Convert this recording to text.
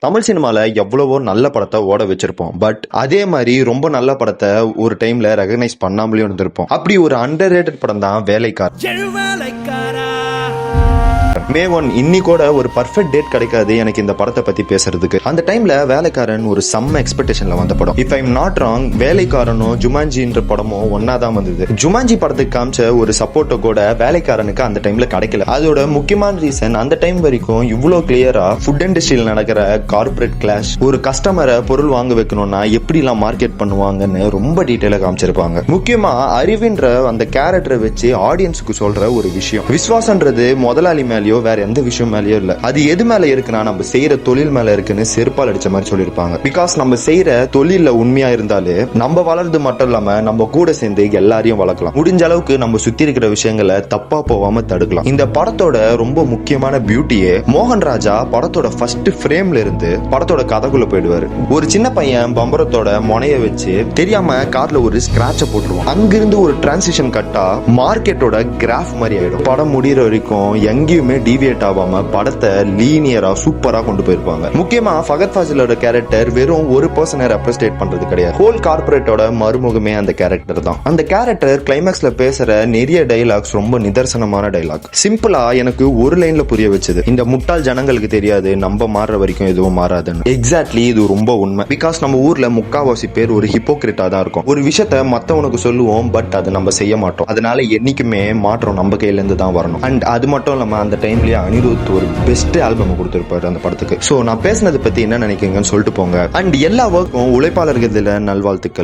தமிழ் சினிமால எவ்வளவோ நல்ல படத்தை ஓட வச்சிருப்போம். பட் அதே மாதிரி ரொம்ப நல்ல படத்தை ஒரு டைம்ல ரெகனைஸ் பண்ணாமலேயும் இருந்திருப்போம். அப்படி ஒரு அண்டர் ரேட்டட் படம் தான் வேலைக்காரன். மே 1 இன்னி கூட ஒரு பர்ஃபெக்ட் டேட் கிடைக்காது எனக்கு இந்த படத்தை பத்தி பேசுறதுக்கு. அந்த டைம்ல வேலைக்காரன் ஒரு செம்ம எக்ஸ்பெக்டேஷன்ல வந்த படம். இஃப் ஐம் நாட் ராங், வேலைக்காரனும் ஜுமான்ஜின்ற படமும் ஒன்னாதான் வந்தது. ஜுமான்ஜி படத்துக்கு காமிச்ச ஒரு சப்போர்ட்டை கூட வேலைக்காரனுக்கு அந்த டைம்ல கிடைக்கல. அதோட முக்கியமான ரீசன், அந்த டைம் வரைக்கும் இவ்வளவு கிளியரா ஃபுட் இண்டஸ்ட்ரியில் நடக்கிற கார்பரேட் கிளாஷ், ஒரு கஸ்டமரை பொருள் வாங்க வைக்கணும்னா எப்படி எல்லாம் மார்க்கெட் பண்ணுவாங்கன்னு ரொம்ப டீட்டெயிலா காமிச்சிருப்பாங்க. முக்கியமா அறிவின்ற அந்த கேரக்டரை வச்சு ஆடியன்ஸுக்கு சொல்ற ஒரு விஷயம், விசுவாசன்றது முதலாளி மேலேயோ வேற எந்த விஷயம் மேலேயோ இல்ல, அது எது மேல இருக்குன்னா நம்ம செய்யற தொழில் மேல இருக்குன்னு செருப்பால் அடிச்ச மாதிரி சொல்லியிருப்பாங்க. பிகாஸ் நம்ம செய்யற தொழில உண்மையா இருந்தாலே நம்ம வளர்றது மட்டும் இல்லாம நம்ம கூட சேர்ந்து எல்லாரையும் வளர்க்கலாம். முடிஞ்ச அளவுக்கு நம்ம சுத்தி இருக்கிற விஷயங்களை தப்பா போகாம தடுக்கலாம். இந்த படத்தோட ரொம்ப முக்கியமான பியூட்டியே, மோகன் ராஜா படத்தோட ஃபர்ஸ்ட் ஃப்ரேம்ல இருந்து படத்தோட கதைக்குள்ள போயிடுவாரு. ஒரு சின்ன பையன் பம்பரத்தோட முனைய வச்சு தெரியாம கார்ல ஒரு ஸ்கிராட்ச போட்டுருவான். அங்கிருந்து ஒரு டிரான்சிஷன் கட்டா மார்க்கெட்டோட கிராஃப் மாதிரி ஆயிடும். படம் முடிகிற வரைக்கும் எங்கேயுமே டிவியேட் ஆகாம படத்தை லீனியரா சூப்பரா கொண்டு போயிருப்பாங்க. முக்கியமா ஃபகத் ஃபாசிலோட கேரக்டர் வெறும் ஒரு பர்சனை ரெப்ரசன்ட் பண்றது கிடையாது, ஹோல் கார்பரேட்டோட மறுமுகமே அந்த கேரக்டர் தான். அந்த கேரக்டர் கிளைமேக்ஸ்ல பேசுற நிறைய டைலாக்ஸ் ரொம்ப நிதர்சனமான டைலாக். சிம்பிளா எனக்கு ஒரு லைன்ல புரிய வச்சது, இந்த முட்டாள் ஜனங்களுக்கு தெரியாது நம்ம மாறுற வரைக்கும் எதுவும் மாறாதுன்னு. எக்ஸாக்ட்லி இது ரொம்ப உண்மை. பிகாஸ் நம்ம ஊர்ல முக்காவாசி பேர் ஒரு ஹிப்போக்ரிட்டா தான் இருக்கும். ஒரு விஷயத்த மத்தவனுக்கு சொல்லுவோம், பட் அதை நம்ம செய்ய மாட்டோம். அதனால என்னைக்குமே மாற்றம் நம்ம கையில இருந்து தான் வரணும். அண்ட் அது மட்டும் இல்லாம அந்த டைம்லயே அனிருத் ஒரு பெஸ்ட் ஆல்பம் கொடுத்திருப்பாரு அந்த படத்துக்கு. சோ நான் பேசினதை பத்தி என்ன நினைக்கிறீங்கன்னு சொல்லிட்டு போங்க. அண்ட் எல்லா ஒர்க்கும் உழைப்பாளர்கள் நல்வாழ்த்துக்கள்.